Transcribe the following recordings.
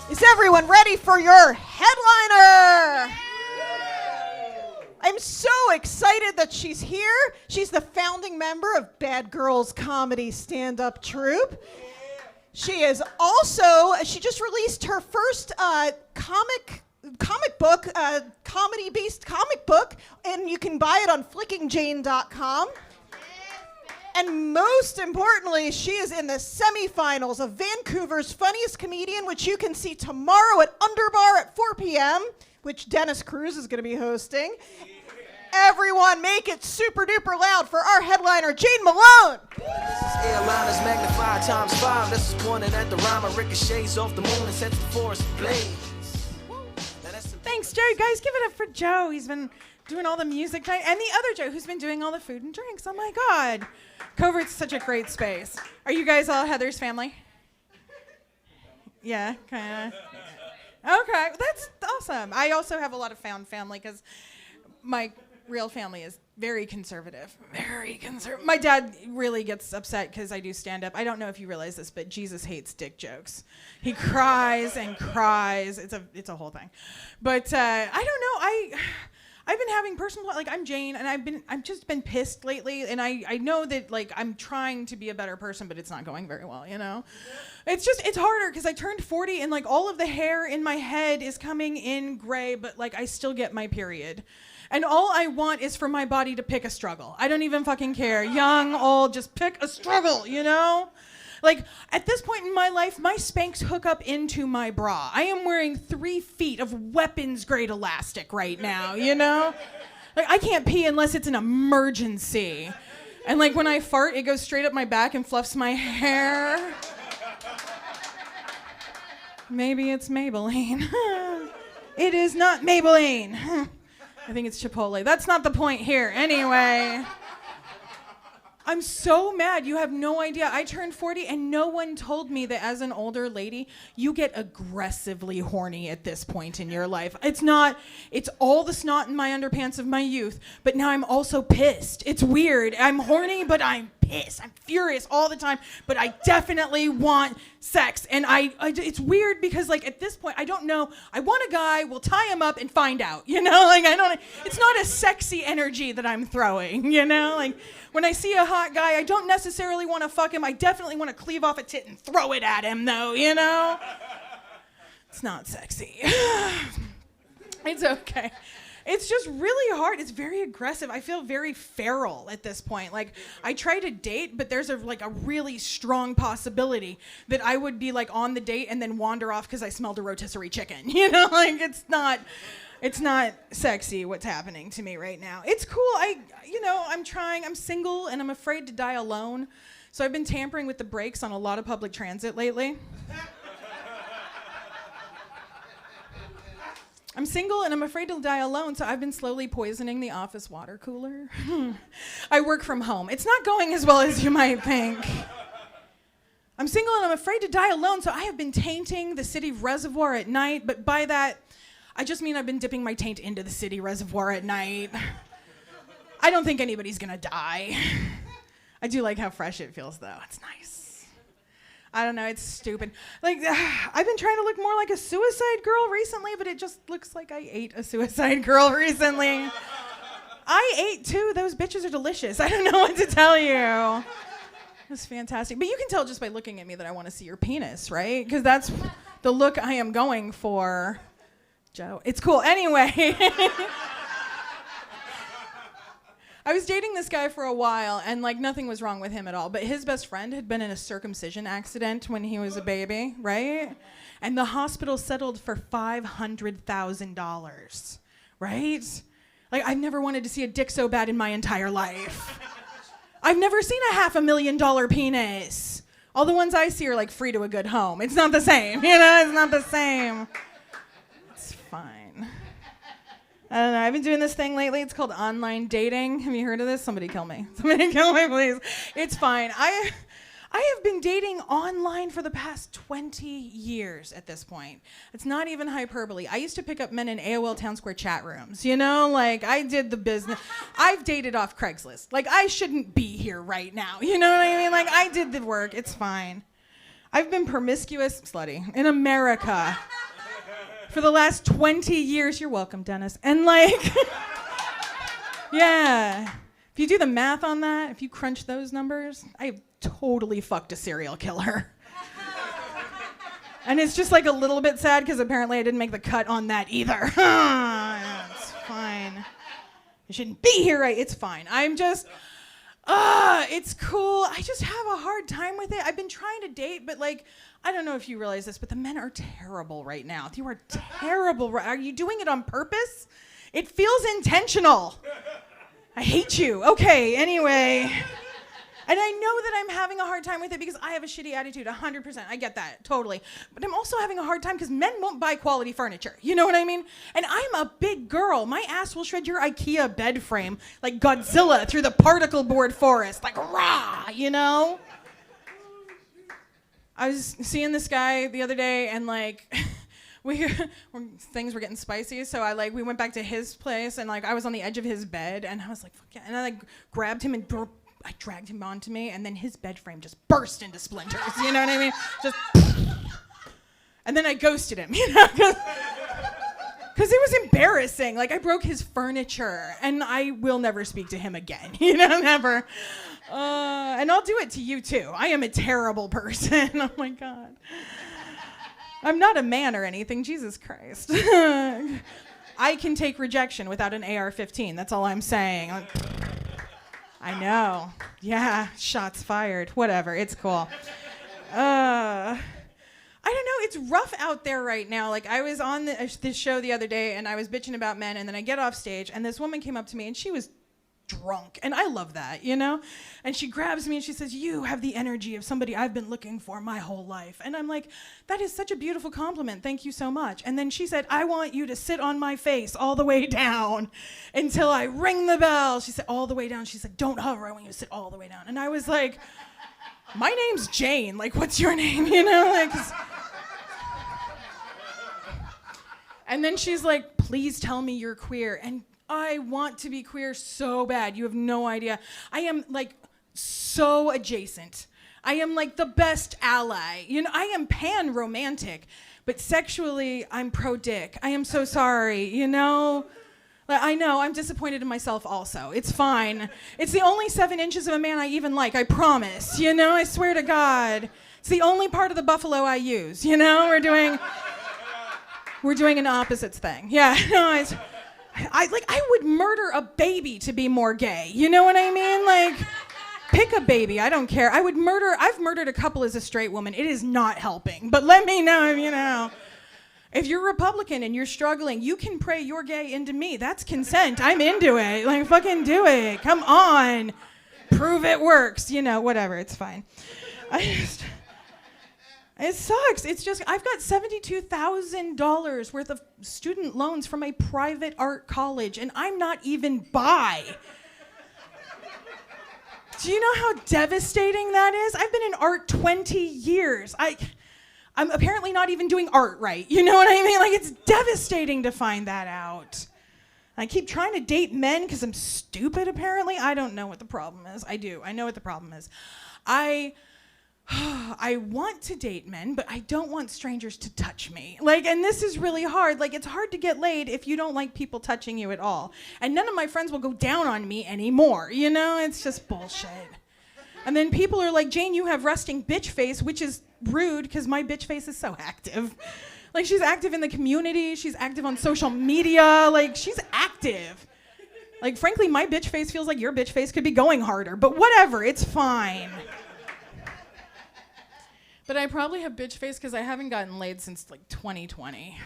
Is everyone ready for your headliner? I'm so excited that she's here. She's the founding member of Bad Girls Comedy Stand-Up Troupe. She is also, she just released her first comic book, comedy-based comic book, and you can buy it on flickingjane.com. And most importantly, she is in the semifinals of Vancouver's Funniest Comedian, which you can see tomorrow at Underbar at 4 p.m., which Dennis Cruz is going to be hosting. Everyone make it super duper loud for our headliner, Jane Malone. This is airliners magnified times 5. This is pointed at the rhyme of ricochets off the moon and sets the forest ablaze. Thanks, Joe. Guys, give it up for Joe. He's been doing all the music night. And the other Joe who's been doing all the food and drinks. Oh, my God. Covert's such a great space. Are you guys all Heather's family? Yeah, kind of. Okay, that's awesome. I also have a lot of found family because my real family is very conservative. Very conservative. My dad really gets upset because I do stand-up. I don't know if you realize this, but Jesus hates dick jokes. He cries and cries. It's a whole thing. But I don't know. I've been having personal, like, I'm Jane, and I've just been pissed lately, and I know that, like, I'm trying to be a better person, but it's not going very well, you know? It's harder, because I turned 40, and, like, all of the hair in my head is coming in gray, but, like, I still get my period. And all I want is for my body to pick a struggle. I don't even fucking care. Young, old, just pick a struggle, you know? Like, at this point in my life, my Spanx hook up into my bra. I am wearing 3 feet of weapons-grade elastic right now, you know? Like, I can't pee unless it's an emergency. And, like, when I fart, it goes straight up my back and fluffs my hair. Maybe it's Maybelline. It is not Maybelline. I think it's Chipotle. That's not the point here. Anyway. I'm so mad. You have no idea. I turned 40 and no one told me that as an older lady, you get aggressively horny at this point in your life. It's all the snot in my underpants of my youth, but now I'm also pissed. It's weird. I'm horny, but I'm pissed. I'm furious all the time, but I definitely want sex. And it's weird because, like, at this point, I don't know. I want a guy, we'll tie him up and find out, you know? Like, it's not a sexy energy that I'm throwing, you know? Like, when I see a hot guy, I don't necessarily want to fuck him. I definitely want to cleave off a tit and throw it at him, though, you know? It's not sexy. It's okay. It's just really hard. It's very aggressive. I feel very feral at this point. Like, I try to date, but there's a really strong possibility that I would be, like, on the date and then wander off because I smelled a rotisserie chicken. You know, like, it's not sexy what's happening to me right now. It's cool. I'm trying. I'm single and I'm afraid to die alone. So I've been tampering with the brakes on a lot of public transit lately. I'm single and I'm afraid to die alone, so I've been slowly poisoning the office water cooler. I work from home. It's not going as well as you might think. I'm single and I'm afraid to die alone, so I have been tainting the city reservoir at night, but by that, I just mean I've been dipping my taint into the city reservoir at night. I don't think anybody's gonna die. I do like how fresh it feels, though. It's nice. I don't know, it's stupid. Like, I've been trying to look more like a suicide girl recently, but it just looks like I ate a suicide girl recently. I ate too. Those bitches are delicious. I don't know what to tell you. It's fantastic. But you can tell just by looking at me that I want to see your penis, right? Because that's the look I am going for. Joe. It's cool. Anyway. I was dating this guy for a while, and, like, nothing was wrong with him at all. But his best friend had been in a circumcision accident when he was a baby, right? And the hospital settled for $500,000, right? Like, I've never wanted to see a dick so bad in my entire life. I've never seen a $500,000 penis. All the ones I see are, like, free to a good home. It's not the same, you know? It's not the same. It's fine. I don't know. I've been doing this thing lately. It's called online dating. Have you heard of this? Somebody kill me. Somebody kill me, please. It's fine. I have been dating online for the past 20 years at this point. It's not even hyperbole. I used to pick up men in AOL Town Square chat rooms, you know? Like, I did the business. I've dated off Craigslist. Like, I shouldn't be here right now. You know what I mean? Like, I did the work. It's fine. I've been promiscuous, slutty, in America for the last 20 years. You're welcome, Dennis. And like, yeah. If you do the math on that, if you crunch those numbers, I totally fucked a serial killer. And it's just like a little bit sad because apparently I didn't make the cut on that either. It's fine. You shouldn't be here, right? It's fine. I'm just, it's cool. I just have a hard time with it. I've been trying to date, but like, I don't know if you realize this, but the men are terrible right now. You are terrible. Are you doing it on purpose? It feels intentional. I hate you. Okay, anyway. And I know that I'm having a hard time with it because I have a shitty attitude, 100%. I get that, totally. But I'm also having a hard time because men won't buy quality furniture. You know what I mean? And I'm a big girl. My ass will shred your IKEA bed frame like Godzilla through the particle board forest. Like, rah, you know? I was seeing this guy the other day and like... things were getting spicy, so we went back to his place and like I was on the edge of his bed and I was like, fuck yeah. And I like grabbed him and I dragged him onto me, and then his bed frame just burst into splinters. You know what I mean? Just, and then I ghosted him, you know, because it was embarrassing. Like I broke his furniture, and I will never speak to him again. You know, never. And I'll do it to you too. I am a terrible person. Oh my God. I'm not a man or anything. Jesus Christ. I can take rejection without an AR-15. That's all I'm saying. I know. Yeah, shots fired. Whatever, it's cool. I don't know, it's rough out there right now. Like, I was on this show the other day, and I was bitching about men, and then I get off stage, and this woman came up to me, and she was drunk, and I love that, you know? And she grabs me, and she says, you have the energy of somebody I've been looking for my whole life. And I'm like, that is such a beautiful compliment. Thank you so much. And then she said, I want you to sit on my face all the way down until I ring the bell. She said, all the way down. She said, don't hover. I want you to sit all the way down. And I was like, my name's Jane. Like, what's your name? You know, like... And then she's like, please tell me you're queer. And I want to be queer so bad. You have no idea. I am like so adjacent. I am like the best ally. You know, I am pan-romantic, but sexually I'm pro-dick. I am so sorry, you know? I know, I'm disappointed in myself also. It's fine. It's the only 7 inches of a man I even like, I promise. You know, I swear to God. It's the only part of the buffalo I use, you know? We're doing an opposites thing. Yeah, no, I would murder a baby to be more gay. You know what I mean? Like, pick a baby. I don't care. I've murdered a couple as a straight woman. It is not helping. But let me know, you know. If you're Republican and you're struggling, you can pray your gay into me. That's consent. I'm into it. Like, fucking do it. Come on. Prove it works. You know, whatever. It's fine. It sucks. It's just, I've got $72,000 worth of student loans from a private art college, and I'm not even bi. Do you know how devastating that is? I've been in art 20 years. I'm apparently not even doing art right. You know what I mean? Like, it's devastating to find that out. I keep trying to date men because I'm stupid, apparently. I don't know what the problem is. I do. I know what the problem is. I want to date men, but I don't want strangers to touch me. Like, and this is really hard. Like, it's hard to get laid if you don't like people touching you at all. And none of my friends will go down on me anymore. You know, it's just bullshit. And then people are like, Jane, you have resting bitch face, which is rude because my bitch face is so active. Like, she's active in the community. She's active on social media. Like, she's active. Like, frankly, my bitch face feels like your bitch face could be going harder. But whatever, it's fine. But I probably have bitch face because I haven't gotten laid since like 2020.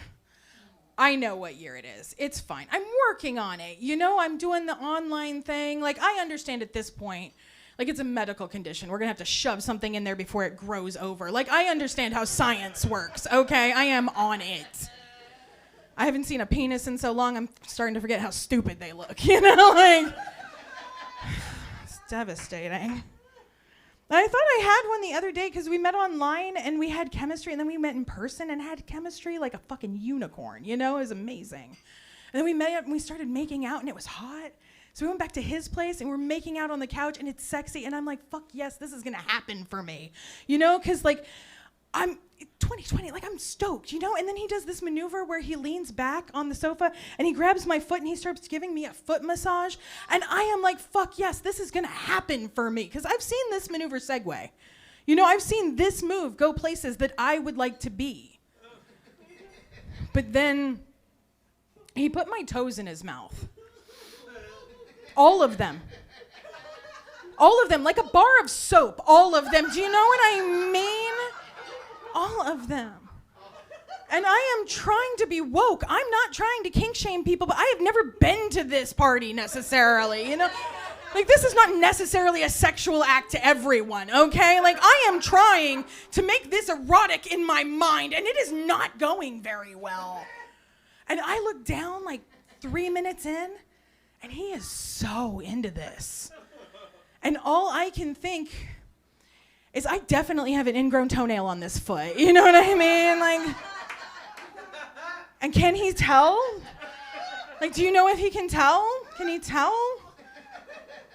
I know what year it is. It's fine. I'm working on it. You know, I'm doing the online thing. Like, I understand at this point, like, it's a medical condition. We're going to have to shove something in there before it grows over. Like, I understand how science works, okay? I am on it. I haven't seen a penis in so long, I'm starting to forget how stupid they look, you know? Like, it's devastating. I thought I had one the other day because we met online and we had chemistry, and then we met in person and had chemistry like a fucking unicorn, you know? It was amazing. And then we met up and we started making out, and it was hot. So we went back to his place and we're making out on the couch, and it's sexy, and I'm like, fuck yes, this is gonna happen for me. You know, because like, I'm 2020, like I'm stoked, you know? And then he does this maneuver where he leans back on the sofa and he grabs my foot and he starts giving me a foot massage. And I am like, fuck yes, this is gonna happen for me. Because I've seen this maneuver segue. You know, I've seen this move go places that I would like to be. But then he put my toes in his mouth. All of them. All of them, like a bar of soap, all of them. Do you know what I mean? All of them. And I am trying to be woke. I'm not trying to kink shame people, but I have never been to this party necessarily, you know? Like, this is not necessarily a sexual act to everyone, okay? Like, I am trying to make this erotic in my mind, and it is not going very well. And I look down like 3 minutes in, and he is so into this. And all I can think is I definitely have an ingrown toenail on this foot. You know what I mean? Like, and can he tell? Like, do you know if he can tell? Can he tell?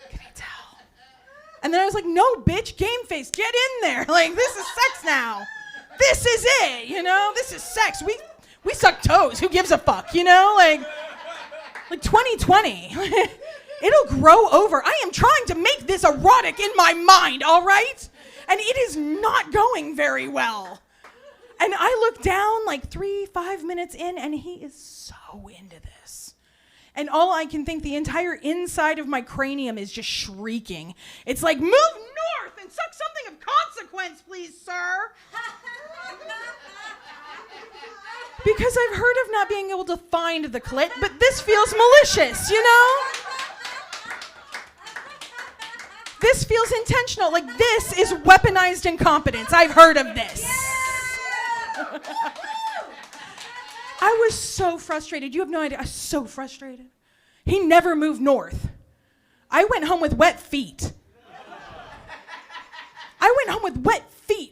Can he tell? And then I was like, no, bitch, game face, get in there. Like, this is sex now. This is it, you know? This is sex. We suck toes. Who gives a fuck, you know? Like 2020. It'll grow over. I am trying to make this erotic in my mind, all right? And it is not going very well. And I look down like 5 minutes in, and he is so into this. And all I can think, the entire inside of my cranium is just shrieking. It's like, move north and suck something of consequence, please, sir. Because I've heard of not being able to find the clit, but this feels malicious, you know? This feels intentional. Like, this is weaponized incompetence. I've heard of this. I was so frustrated. You have no idea. I was so frustrated. He never moved north. I went home with wet feet.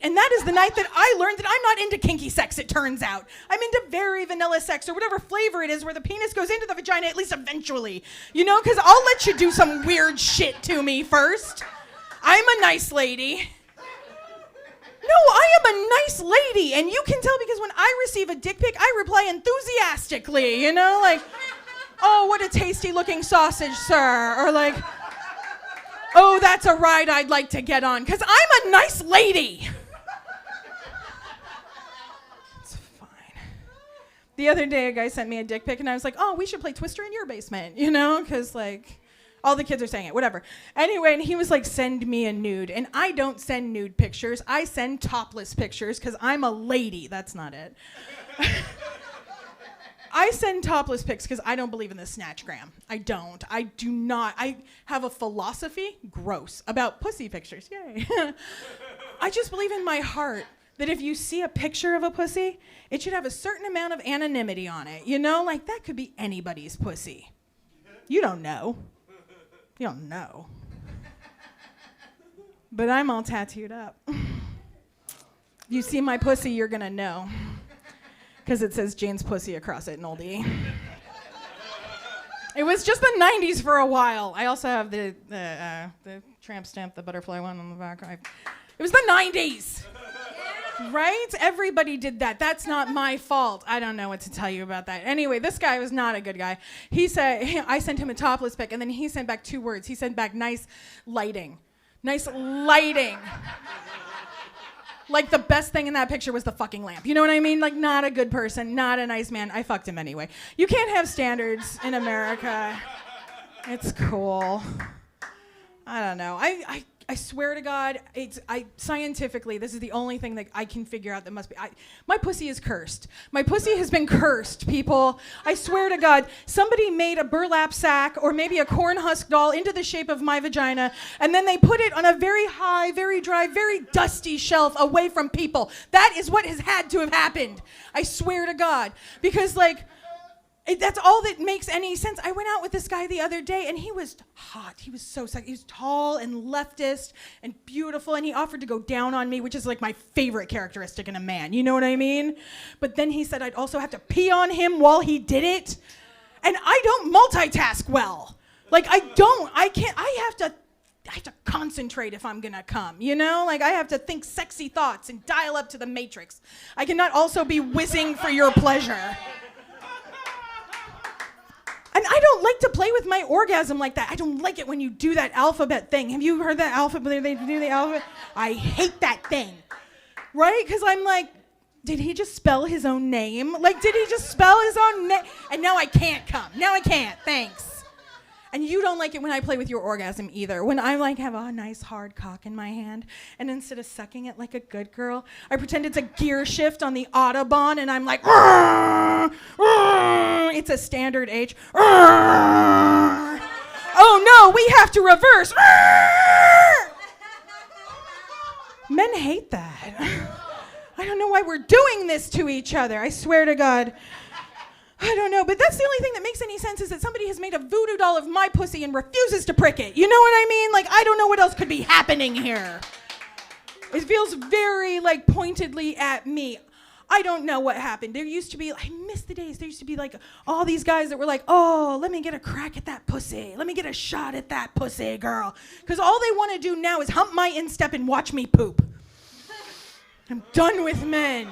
And that is the night that I learned that I'm not into kinky sex, it turns out. I'm into very vanilla sex, or whatever flavor it is, where the penis goes into the vagina, at least eventually. You know, because I'll let you do some weird shit to me first. I'm a nice lady. No, I am a nice lady, and you can tell because when I receive a dick pic, I reply enthusiastically, you know? Like, oh, what a tasty looking sausage, sir. Or like, oh, that's a ride I'd like to get on, because I'm a nice lady. It's fine. The other day, a guy sent me a dick pic, and I was like, oh, we should play Twister in your basement, you know? Because, like, all the kids are saying it, whatever. Anyway, and he was like, send me a nude. And I don't send nude pictures. I send topless pictures, because I'm a lady. That's not it. I send topless pics because I don't believe in the snatchgram. I don't. I do not. I have a philosophy, gross, about pussy pictures. Yay. I just believe in my heart that if you see a picture of a pussy, it should have a certain amount of anonymity on it. You know, like that could be anybody's pussy. You don't know. You don't know. But I'm all tattooed up. You see my pussy, you're gonna know. Because it says Jane's pussy across it in old E. It was just the 90s for a while. I also have the tramp stamp, the butterfly one on the back. It was the 90s. Right? Everybody did that. That's not my fault. I don't know what to tell you about that. Anyway, this guy was not a good guy. He said, I sent him a topless pic, and then he sent back 2 words. He sent back, nice lighting. Nice lighting. Like, the best thing in that picture was the fucking lamp. You know what I mean? Like, not a good person, not a nice man. I fucked him anyway. You can't have standards in America. It's cool. I don't know. I swear to God, scientifically, this is the only thing that I can figure out that must be. My pussy is cursed. My pussy has been cursed, people. I swear to God, somebody made a burlap sack or maybe a corn husk doll into the shape of my vagina, and then they put it on a very high, very dry, very dusty shelf away from people. That is what has had to have happened. I swear to God. Because, like, that's all that makes any sense. I went out with this guy the other day, and he was hot. He was so sexy. He was tall and leftist and beautiful, and he offered to go down on me, which is like my favorite characteristic in a man. You know what I mean? But then he said I'd also have to pee on him while he did it, and I don't multitask well. Like, I can't. I have to have to concentrate if I'm gonna come, you know? Like I have to think sexy thoughts and dial up to the matrix. I cannot also be whizzing for your pleasure. And I don't like to play with my orgasm like that. I don't like it when you do that alphabet thing. Have you heard that alphabet? They do the alphabet. I hate that thing, right? Because I'm like, did he just spell his own name? Like, did he just spell his own name? And now I can't come. Now I can't. Thanks. And you don't like it when I play with your orgasm either. When I like have a nice hard cock in my hand, and instead of sucking it like a good girl, I pretend it's a gear shift on the Autobahn, and I'm like, it's a standard H. Oh no, we have to reverse. Men hate that. I don't know why we're doing this to each other. I swear to God. I don't know, but that's the only thing that makes any sense is that somebody has made a voodoo doll of my pussy and refuses to prick it. You know what I mean? Like, I don't know what else could be happening here. It feels very, like, pointedly at me. I don't know what happened. There used to be, I miss the days, there used to be, like, all these guys that were like, oh, let me get a crack at that pussy. Let me get a shot at that pussy, girl. Because all they want to do now is hump my instep and watch me poop. I'm done with men.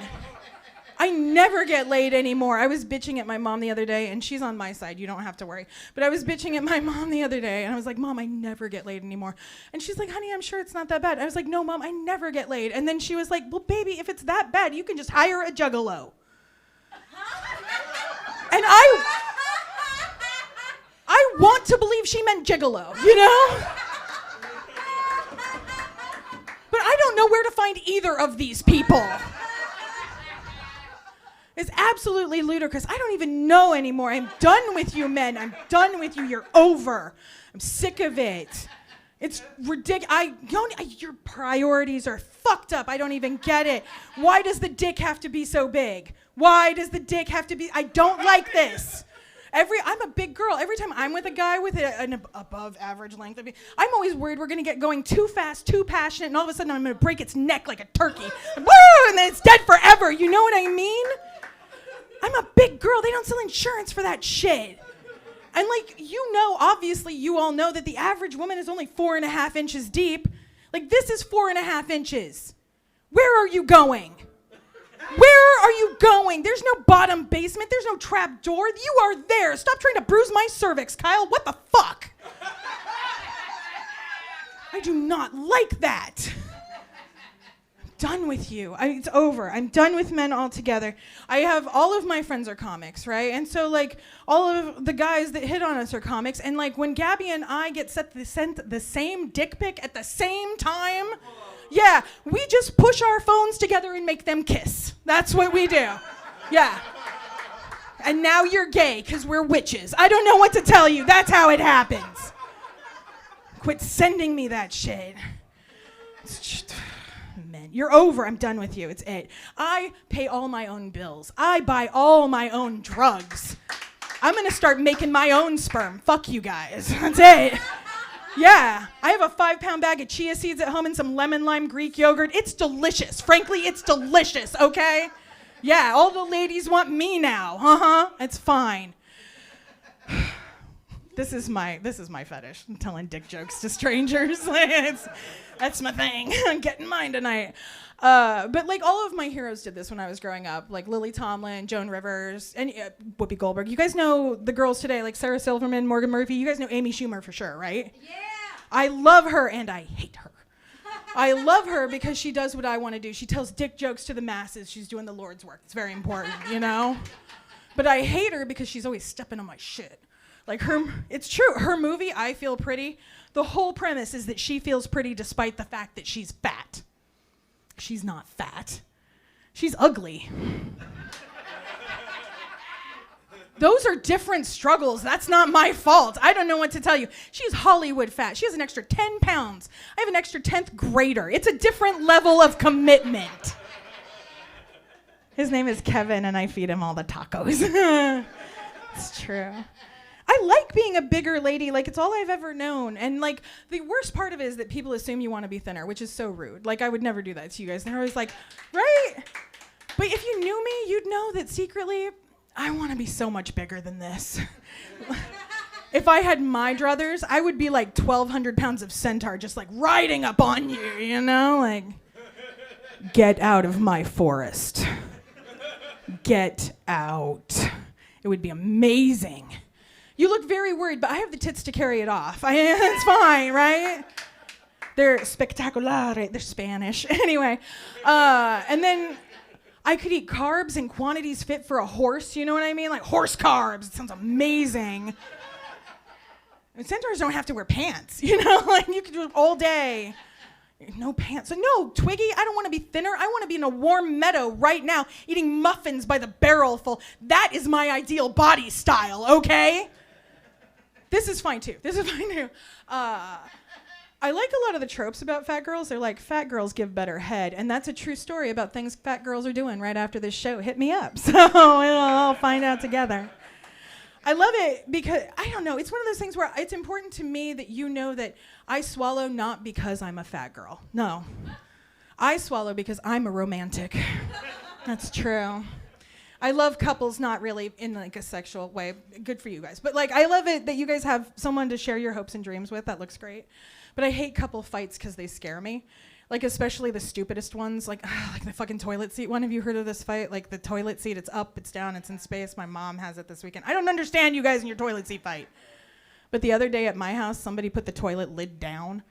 I never get laid anymore. I was bitching at my mom the other day, and she's on my side. You don't have to worry. But I was bitching at my mom the other day, and I was like, Mom, I never get laid anymore. And she's like, honey, I'm sure it's not that bad. I was like, no, Mom, I never get laid. And then she was like, well, baby, if it's that bad, you can just hire a juggalo. And I want to believe she meant gigolo, you know? But I don't know where to find either of these people. It's absolutely ludicrous. I don't even know anymore. I'm done with you men. I'm done with you. You're over. I'm sick of it. It's ridiculous. Your priorities are fucked up. I don't even get it. Why does the dick have to be so big? Why does the dick have to be... I don't like this. I'm a big girl. Every time I'm with a guy with an above average length of... I'm always worried we're going to get going too fast, too passionate, and all of a sudden I'm going to break its neck like a turkey. Woo! And then it's dead forever. You know what I mean? I'm a big girl. They don't sell insurance for that shit. And like, you know, obviously you all know that the average woman is only 4.5 inches deep. Like, this is 4.5 inches. Where are you going? Where are you going? There's no bottom basement. There's no trap door. You are there. Stop trying to bruise my cervix, Kyle. What the fuck? I do not like that. Done with you. It's over. I'm done with men altogether. All of my friends are comics, right? And so like all of the guys that hit on us are comics, and like when Gabby and I get sent the same dick pic at the same time, yeah, we just push our phones together and make them kiss. That's what we do. Yeah. And now you're gay because we're witches. I don't know what to tell you. That's how it happens. Quit sending me that shit. Men. You're over. I'm done with you. It's it. I pay all my own bills. I buy all my own drugs. I'm going to start making my own sperm. Fuck you guys. That's it. Yeah. I have a 5-pound bag of chia seeds at home and some lemon lime Greek yogurt. It's delicious. Frankly, it's delicious, okay? Yeah, all the ladies want me now. Uh-huh. It's fine. This is my fetish. I'm telling dick jokes to strangers. That's my thing. I'm getting mine tonight. But like all of my heroes did this when I was growing up. Like Lily Tomlin, Joan Rivers, and Whoopi Goldberg. You guys know the girls today, like Sarah Silverman, Morgan Murphy. You guys know Amy Schumer for sure, right? Yeah. I love her and I hate her. I love her because she does what I want to do. She tells dick jokes to the masses. She's doing the Lord's work. It's very important, you know? But I hate her because she's always stepping on my shit. Like it's true. Her movie, I Feel Pretty, the whole premise is that she feels pretty despite the fact that she's fat. She's not fat. She's ugly. Those are different struggles. That's not my fault. I don't know what to tell you. She's Hollywood fat. She has an extra 10 pounds. I have an extra 10th grader. It's a different level of commitment. His name is Kevin, and I feed him all the tacos. It's true. I like being a bigger lady. Like, it's all I've ever known. And, like, the worst part of it is that people assume you want to be thinner, which is so rude. Like, I would never do that to you guys. They're always like, right? But if you knew me, you'd know that secretly, I want to be so much bigger than this. If I had my druthers, I would be like 1,200 pounds of centaur just like riding up on you, you know? Like, get out of my forest. Get out. It would be amazing. You look very worried, but I have the tits to carry it off. It's fine, right? They're spectacular. They're Spanish. Anyway, and then I could eat carbs in quantities fit for a horse. You know what I mean? Like horse carbs. It sounds amazing. And centaurs don't have to wear pants. You know, like you could do it all day. No pants. So no, Twiggy, I don't want to be thinner. I want to be in a warm meadow right now, eating muffins by the barrel full. That is my ideal body style, okay? This is fine too. I like a lot of the tropes about fat girls. They're like, fat girls give better head. And that's a true story about things fat girls are doing right after this show. Hit me up. So we'll all find out together. I love it because, I don't know, it's one of those things where it's important to me that you know that I swallow not because I'm a fat girl. No. I swallow because I'm a romantic. That's true. I love couples, not really in like a sexual way. Good for you guys. But like, I love it that you guys have someone to share your hopes and dreams with. That looks great. But I hate couple fights because they scare me. Like, especially the stupidest ones, like the fucking toilet seat one. Have you heard of this fight? Like the toilet seat, it's up, it's down, it's in space. My mom has it this weekend. I don't understand you guys and your toilet seat fight. But the other day at my house, somebody put the toilet lid down.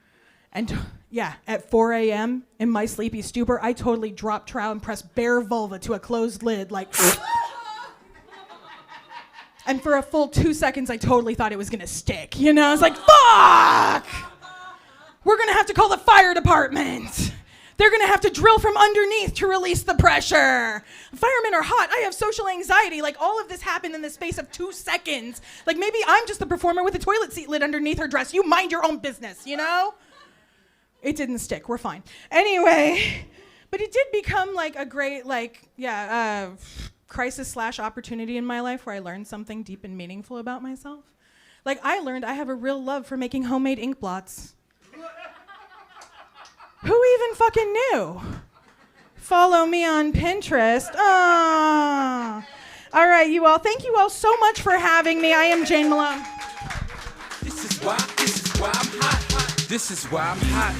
And yeah, at 4 a.m. in my sleepy stupor, I totally dropped trow and pressed bare vulva to a closed lid, like. And for a full 2 seconds, I totally thought it was gonna stick. You know, I was like, fuck! We're gonna have to call the fire department. They're gonna have to drill from underneath to release the pressure. Firemen are hot. I have social anxiety. Like, all of this happened in the space of 2 seconds. Like, maybe I'm just the performer with a toilet seat lid underneath her dress. You mind your own business, you know? It didn't stick. We're fine. Anyway, but it did become like a great, crisis/opportunity in my life where I learned something deep and meaningful about myself. Like, I learned I have a real love for making homemade ink blots. Who even fucking knew? Follow me on Pinterest. Oh. All right, you all. Thank you all so much for having me. I am Jane Malone. This is why I'm hot. This is why I'm hot.